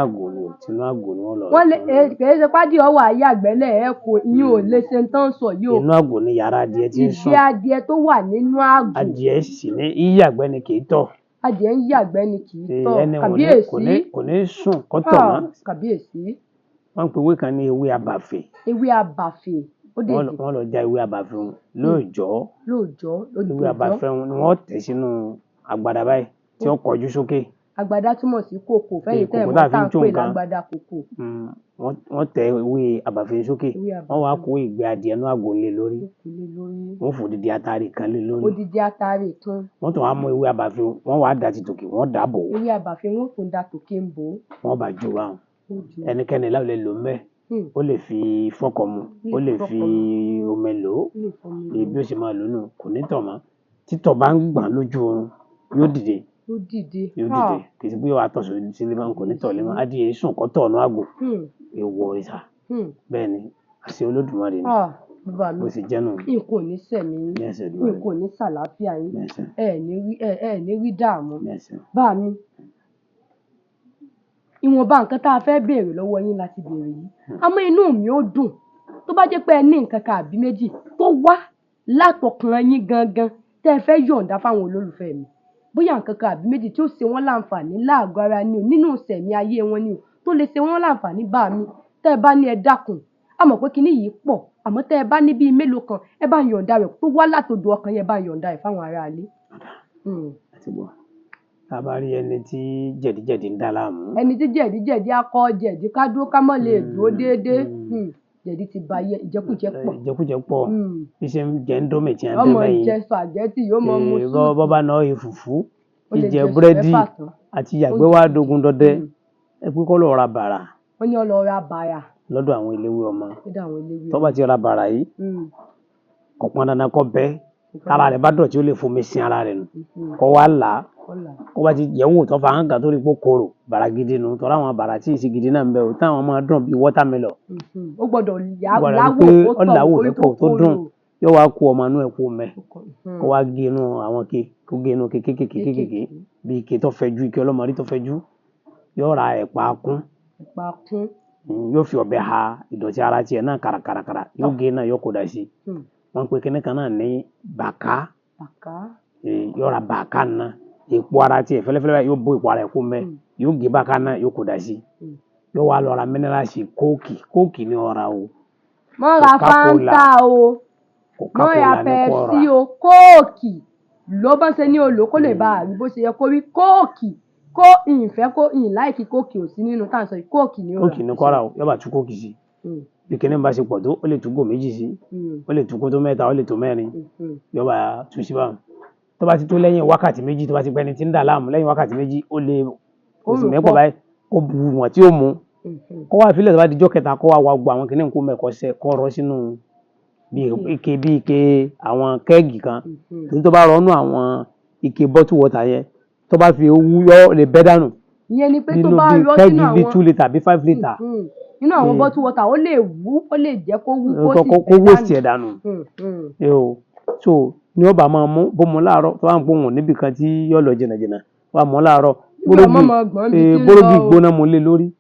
àgò ni wọn lọ. wọn lè kèé ṣe pàdé ọwọ́ ayé àgbẹ̀lẹ̀ ẹ̀ kò ìyẹn ò lè ṣe tán sọ yìí o. inú àgò ni yàrá adìẹ ti ń sùn. ìgbẹ́ adìẹ tó wà nínú àgò. adìẹ sì ní yíyàgbẹ́ ni kì í tọ̀. adìẹ ń yàgbẹ́ ni kì í tọ̀ kàbíyèsí. kò ní sùn kọ́tọ̀ mọ́. kàbíyèsí. wọ́n pe ewé kan ní ewé abàfẹ́. ewé abàfẹ́ ó dé dé. wọ́n lọ já ewé abàfẹ́ wọn lóòjọ́. ewé abàfẹ́ wọn ni wọ́n tẹ̀ sínú àgbàdá báyìí tí ó kọjú sókè. àgbàdá túmọ̀ sí kòkò fẹ́yìn tẹ́ ẹ̀ mọ́ tá à ń pè lágbàdá kòkò. wọ́n tẹ ewé abàfẹ́ sókè wọ́n wá kó ìgbẹ́ adìẹ náà àgò lé lórí wọ́n fò odidi atare kan lé lórí. odidi atare kan. wọ́n tún wá mú ewé abàfẹ́ wọ́n wá dà ti tòkè wọ́n dà bò. ewé abàfẹ́ wọ́n tún dà tòkè ń bò. wọ́n bá jù wá ẹnikẹ́ni láwọn lè lò mẹ́ ó lè fi fọ́kọ̀ mu ó lè fi omi lò ó bí ó ṣe máa lò nù kò ní tọ̀ mọ́ títọ̀ bá ń gbọ̀n lójú oorun yóò dìde kì í ṣe pé wàá tọ̀ sílé máa ń kò ní tọ̀ lé mọ́ adìyẹ sùn kọ́ tọ̀ ọ̀nà àgbò èèwọ̀ òrìṣà bẹ́ẹ̀ ni àṣẹ Olódùmarè ni bó ṣe jẹ́ nù. nǹkan ò ní sẹ̀mí nǹkan ò ní sàlàáfíà yín ẹ ní rí dààmú bá mi ìwọ̀nba nǹkan tá a fẹ́ béèrè lọ́wọ́ yín láti béèrè yìí àmọ́ inú mi ó dùn tó bá jẹ́ pé ẹ ní nǹkan kan àbí méjì tó wá látọkàn yín gangan tẹ́ ẹ fẹ́ yọ̀ǹda fáwọn olólùfẹ́ mi bóyá nǹkan kan àbí méjì tí ó ṣe wọ́n láǹfààní láàgọ́ ara ni o nínú ìṣẹ̀mí ayé wọn ni o tó lè ṣe wọ́n láǹfààní bá mi tẹ́ ẹ bá ní ẹ dákun a mọ̀ pé kinní yìí pọ̀ àmọ́ tẹ́ ẹ bá ní bíi mélòó kan ẹ bá yọ̀ǹda rẹ̀ tó wá látòdò ọkàn yẹn bá yọ̀ǹda rẹ̀ fáwọn ará ilé. tá a bá rí ẹni tí jẹ̀díjẹ̀dí ń dá láàmú. ẹni tí jẹ̀díjẹ̀dí akọ jẹ̀dí ká dúró ká mọ̀ lè dúró déédéé jẹ̀dí ti ba ayé ìjẹkújẹ pọ̀. ìjẹkújẹ pọ̀ bí ṣe ń jẹ ńdómì tí a ń dé bẹ́yìn. ọmọ ìjẹ spaghetti yóò mọ mú sùn. bọ́bá náà ìfùfú jíjẹ búrẹ́dì àti yàgbé wá dogun dọdẹ ẹ pé kọ́ lọ́ọ́ ra bàrà. wọ́n ní ọlọ́ọ́ ra bàrà. lọ́dọ̀ àwọn eléwé ọmọ tó bá ti ra bàrà yìí kò pọn dandan kó bẹ́ tára rẹ̀ bá dọ̀tí ó lè fomi sin ara rẹ̀ nù kó wá là á kó bá ti yẹ̀wò tó fa hàǹgà tó rí pé kóró bàrà gidi nù tọ́ra àwọn bàrà tí ìsì gidi náà ń bẹ ò táwọn máa dùn bíi wọ́támẹ́lọ̀. ó gbọ́dọ̀ láwò tó dùn yóò wá kó ọmọ inú ẹ̀ kó mẹ́ kó wá gé inú àwọn kó gé inú kékékékékéké bí ike tó fẹ̀jú ike ọlọ́mọrí tó fẹ̀jú yóò ra ẹ̀pà kún yóò fi ọ̀bẹ ha ìdọ̀tí ara tiẹ̀ náà kàràkàràkàrà yóò gé náà yóò kó dà sí wọ́n pe kíní kan náà ní bàká yóò ra bàká náà èpo ara tiẹ̀ fẹ́lẹ́fẹ́lẹ́ yóò bó èpo ara ẹ̀ kó mẹ́ yóò gé bàká náà yóò kó dà sí yóò wá lọ ra mínírààsì kóòkì ní ọ̀ra o. mọ́ ra fanta o mọ́ ra pepsi o kóòkì ló bá ṣe ní olò kó lè bá a rí bó ṣe yẹ kó rí kóòkì kó ìfẹ́ kó ìláìkì kóòkì ò sí nínú táà ń sọ yìí kóòkì ni ó rà. kóòkì ní kọ́ra o yóò bá tú kóòkì sí bí kíní bá ṣe pọ̀ tó ó lè tú gò méjì sí ó lè tú kó tó mẹ́ta ó lè tó mẹ́rin yóò bá tú sí báwọn tó bá ti tó lẹ́yìn wákàtí méjì tó bá ti pẹ́ni tí ń dà láàmú lẹ́yìn wákàtí méjì ó lè oṣù mẹ́pọ̀ báyìí kó bu wọn tí ó mú kó wá ìfilẹ̀ tó bá di jọ́ kẹta kó wá wá gbọ́ àwọn kíní kó mẹ́kọ́ sẹ́ kó rọ́ sínú bí ike àwọn kẹ́ẹ̀gì kan tó bá rọ́nú àwọn ike bottle water yẹn tó bá fi owó yọ lè bẹ́ dànù. Ìyẹn ni pé tó bá rọ́ sínú àwọn bíi 2 litre àbí 5 litre. Nínú àwọn bottle water ó lè wú, ó lè jẹ́ kó wú kó sì ẹ̀ dànù. So ni ó bá máa mú bó mu láàárọ̀ tó bá ń gbóhùn níbi kan tí yóò lọ jìnnàjìnnà wà mọ́ láàárọ̀ bórógì gbóná mo lé lórí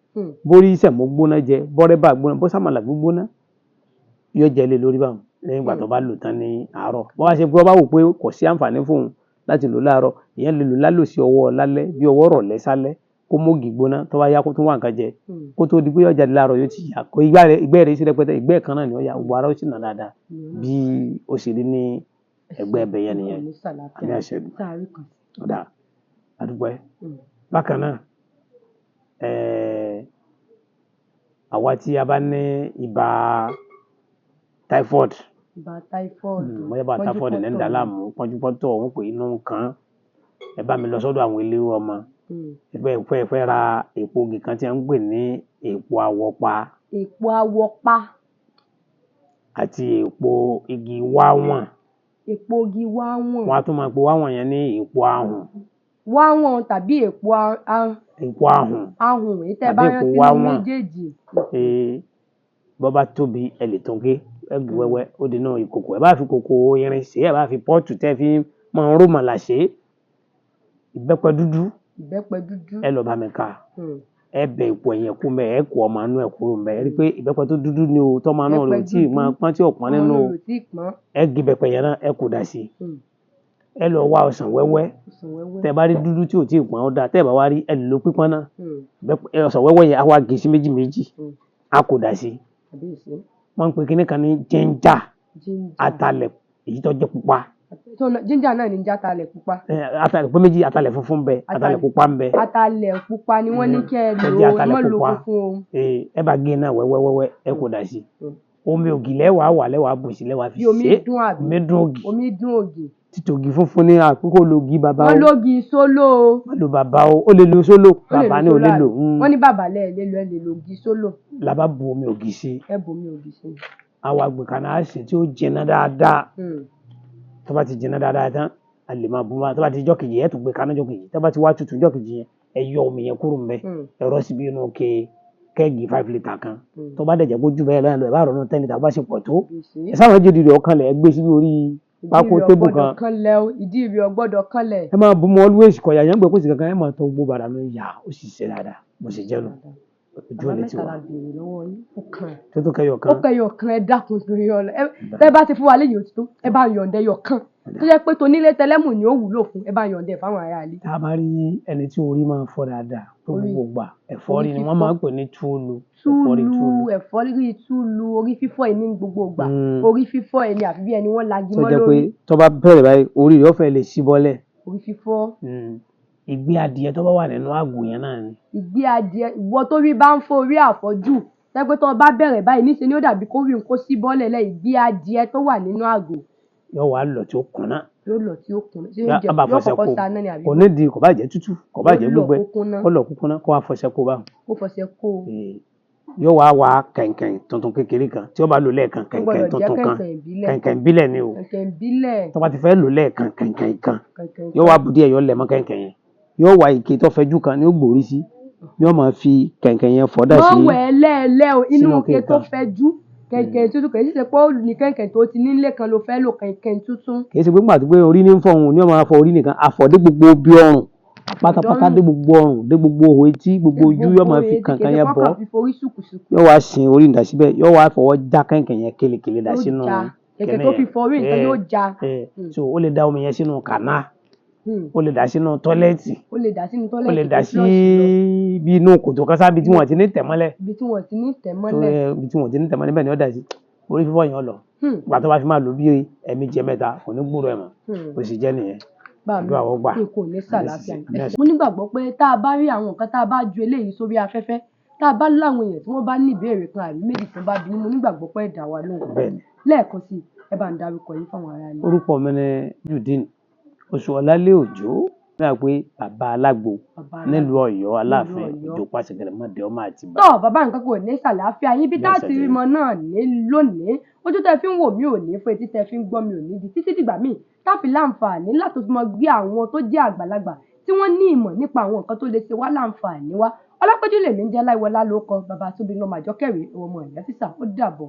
bórí ìṣẹ̀mú gbóná jẹ bọ́rẹ́bà gbóná bó sàmàlà gbóná yóò jẹ lé lórí báwọn lẹ́yìn ìgbà tó bá lò tán ní àárọ̀ bó wá ṣe pé ó bá wò pé kò sí àǹfààní fún un láti lò láàárọ̀ ìyẹn lè lò lálòsí ọwọ́ lálẹ́ bí ọwọ́ rọ̀lẹ́ sálẹ́ kó mógì gbóná tó bá yá kó tún wà nǹkan jẹ kó tó di pé yóò jáde láàárọ̀ yóò ti yá kó ìgbẹ́ rẹ̀ sí rẹpẹtẹ ìgbẹ́ kan náà ni ó yá gbogbo ara ó sì nà dáadáa bí ó ṣe rí ní ẹgbẹ́ ẹbẹ̀ yẹn nìyẹn àmì àṣẹdùn ọ̀dà àdúgbò bákan náà àwa tí a bá ní ibà typhoid bóyá bá typhoid ní ń dà láàmú pọ́njúpọ́ntọ̀ òun pé inú nǹkan ẹ bá mi lọ sọ́dọ̀ àwọn eléwé ọmọ ẹ fẹ́ ra èpo ògì kan tí a ń pè ní èpo àwọ̀pa àti èpo igi wáwọ̀n. Èpo igi wáwọ̀n. Wọ́n á tún máa pe wáwọ̀n yẹn ní èpo ahùn. Wáwọ̀n tàbí èpo ahùn. Èpo ahùn. Ahùn èyí tẹ́ bá rántí ní méjèèjì. Bọ́ bá tóbi ẹ lè tún gé ẹgbẹ́ wẹ́wẹ́ ó di náà ìkòkò ẹ bá fi kòkò irin ṣe ẹ bá fi pọ́ọ̀tù tẹ́ fi máa ń ró màlà ṣe ìbẹ́pẹ dúdú ẹ lọ bá mi ká ẹ bẹ ipò ẹ̀yìn ẹ̀kú mẹ ẹ kó ọmọ anú ẹ kúrò mẹ ẹ rí i pé ìbẹ́pẹ tó dúdú ni o tọ́ máa náà rò tí máa pọ́n tí ò pọ́n nínú ẹ gé ìbẹ́pẹ yẹn náà ẹ kó dà sí ẹ lọ wá ọsàn wẹ́wẹ́ tẹ́ bá rí dúdú tí ò tí ì pọ́n ó dáa tẹ́ bá wá rí ẹ lè lo pípọ́n náà ọsàn wẹ́wẹ́ yẹn á wá gé sí méjì méjì á kó dà sí wọ́n ń pe kinní kan ní jíńjà atalẹ̀ èyí tó jẹ́ pupa. Jíńjà náà ní jẹ́ atalẹ̀ pupa. Atalẹ̀ pé méjì atalẹ̀ funfun bẹ atalẹ̀ pupa ń bẹ. Atalẹ̀ pupa ni wọ́n ní kẹ́ ẹ lò ó mọ́ lò funfun o. Ẹ bá gé náà wẹ́wẹ́wẹ́wẹ́ ẹ kó dà sí. Omi ògì lẹ́wàá bù sí lẹ́wàá fi ṣe. Omi dùn ògì. Títògì funfun ní àkókò lògì bàbá o. Wọ́n lògì sólò o. Wọ́n lo bàbá o ó lè lo sólò bàbá ni ò lè lò. Wọ́n ní bàbá lè lo ògì sólò. Làbá bu omi ògì sí. Ẹ bu omi ògì sí. Àwọn àgbẹ̀kànnà á sì tí ó jẹná dáadáa. Tó bá ti jẹná dáadáa tán a lè máa bu wa tó bá ti jọ́ kejì ẹ̀ tó gbé kaná jọ́ kejì tó bá ti wá tutù jọ́ kejì yẹn ẹ yọ omi yẹn kúrò ńbẹ̀ ẹ rọ́ síbi inú kẹ́ẹ̀gì 5 litre kan tó bá dẹ̀jẹ̀ gbójú bẹ́ẹ̀ lọ́nà ẹ bá rọ̀ ní 10 litre bá ṣe pọ̀ tó ẹ sáwọn jẹ́dì rẹ̀ ọ̀kan lẹ̀ ẹ gbé síbi orí pákó tébù kan ìdí rẹ̀ ọgbọ́dọ̀ kanlẹ̀ ẹ máa bu mọ́ always kọ̀yà yẹn gbé kó sì kankan ẹ máa tọ́ gbó bàrà mi yà ó sì ṣe dáadáa bó ṣe jẹ́ lọ ojú ò lè ti wà tó kẹyọ kan ó kẹyọ kan ẹ dákun torí ọlọ ẹ bá ti fún wa léyìí òtítọ́ ẹ bá yọ̀ǹdẹ yọ kan tó jẹ́ pé tonílé tẹlẹ́mù ni ó wúlò fún ẹ bá yọ̀ǹdẹ fáwọn ará ilé. tá a bá rí ẹni tí orí máa ń fọ́ dáadáa tó gbogbo gbà ẹ̀fọ́rí ni wọ́n máa ń pè ní túlù ẹ̀fọ́rí túlù orí fífọ́ ẹ̀ ní gbogbo gbà orí fífọ́ ẹ̀ ní àfi bí ẹni wọ́n lagi mọ́ lórí. tó jẹ́ pé tó bá bẹ̀rẹ̀ báyìí orí rẹ̀ ó fẹ́ lè ṣí bọ́lẹ̀. orí fífọ́. Ìgbé adìẹ tó bá wà nínú àgò yẹn náà ni. Ìgbé adìẹ ìwọ tó rí bá ń fọ́ orí àfọ́jù tẹ́gbẹ́ tó bá bẹ̀rẹ̀ báyìí níṣẹ́ ni ó dàbí kó rí nǹkó sí bọ́ọ̀lẹ̀ lẹ́ ìgbé adìẹ tó wà nínú àgò. Yóò wá lọ tí ó kùnà. Yóò lọ tí ó kùnà. Yóò kọ́kọ́ sa náà ni àbí. Kò ní di kò bá jẹ́ tútù kò bá jẹ́ gbígbẹ kó lọ kúkúná kó wá fọṣẹ kó báwọn. Kó fọṣẹ kó. Yóò wá wá kẹ̀ǹkẹ̀ǹ tuntun kékeré kan tí ó bá lò lẹ́ẹ̀kan kẹ̀ǹkẹ̀ǹ tuntun kan kẹ̀ǹkẹ̀ǹ bílẹ̀ ni o. Kẹ̀ǹkẹ̀ǹ bílẹ̀. Tó bá ti fẹ́ lò lẹ́ẹ̀kan kẹ̀ǹkẹ̀ǹ kan yóò wá bu díẹ̀ yóò lẹ̀ mọ́ kẹ̀ǹkẹ̀ǹ yẹn yóò wá ike tó fẹjú kan ní ó gbòórí sí yóò máa fi kẹ̀ǹkẹ̀ǹ yẹn fọ́dà sí. wọ́n wẹ̀ lẹ́ẹ̀lẹ́ o inú ike tó fẹjú kẹ̀ǹkẹ̀ǹ tuntun kì í ṣe pé ó ní kẹ̀ǹkẹ̀ǹ tó ti nílé kan ló fẹ́ lò kẹ̀ǹkẹ̀ǹ tuntun. kì í ṣe pé gbàgbé pé orí ní ń fọ òun ní ọmọ afọ orí nìkan àfọ̀dé gbogbo bí ọrùn pátápátá dé gbogbo ọrùn dé gbogbo òhò etí gbogbo ojú yóò máa fi kẹ̀ǹkẹ̀ǹ yẹn bọ́ yóò wá sin orí ìdá síbẹ̀ yóò wá fọwọ́ já kẹ̀ǹkẹ̀ǹ yẹn kélekèle dà sínú kẹ̀ǹkẹ̀ǹ tó fi fọ orí nǹkan yóò já. so ó lè dá omi yẹn sínú kànáà ó lè dà sínú tọ́lẹ́ẹ̀tì ó lè dà sínú tọ́lẹ́ẹ̀tì ó lè dà sí bí inú kòtò kan sábì tí wọ́n ti ní tẹ̀mọ́lẹ̀ ibi tí wọ́n ti ní tẹ̀mọ́lẹ̀ bẹ́ẹ̀ ni ó dà sí orí fífọ́ yẹn lọ ìgbà tó bá fi máa lò bí ẹ̀ẹ̀mejì ẹ̀mẹ́ta kò ní gbúrò ẹ̀ mọ́ ó sì jẹ́ nìyẹn àdúrà wọ́n gbà. kò ní sàlàáfíà mo nígbàgbọ́ pé tá a bá rí àwọn nǹkan tá a bá ju eléyìí sórí afẹ́fẹ́ tá a bá láwọn èèyàn tí wọ́n bá ní ìbéèrè kan àbí méjì tó bá bí mo nígbàgbọ́ pé ẹ̀dá wa lóhùn lẹ́ẹ̀kan sí ẹ bá ń darúkọ yín fáwọn ará ilé. orúkọ mi ni Judeen Oṣuọlálé Òjó náà pé bàbá alágbo nílùú Ọ̀yọ́ Aláàfin Òjó Pàṣẹkẹrẹ mọdé ọmọ Àtìbà. tọ́ bàbá nǹkan kò ní sàlàáfíà yín bí táàtì rímọ náà ní lónìí ojú tẹ fi ń wò mí ò ní fún etí tẹ fi ń gbọ́ mi ò ní di títí dìgbà míì táfi láǹfààní láti mọ gbé àwọn tó jẹ́ àgbàlagbà tí tí wọ́n ní ìmọ̀ nípa àwọn nǹkan tó lè ṣe wá láǹfààní wá. Ọlápẹ́jú lèmi ń jẹ́ Láìwọlá lórúkọ bàbá tóbi lọ́mọ Àjọkẹ́ rèé ọmọ Ìyá Tísà ó dàbọ̀.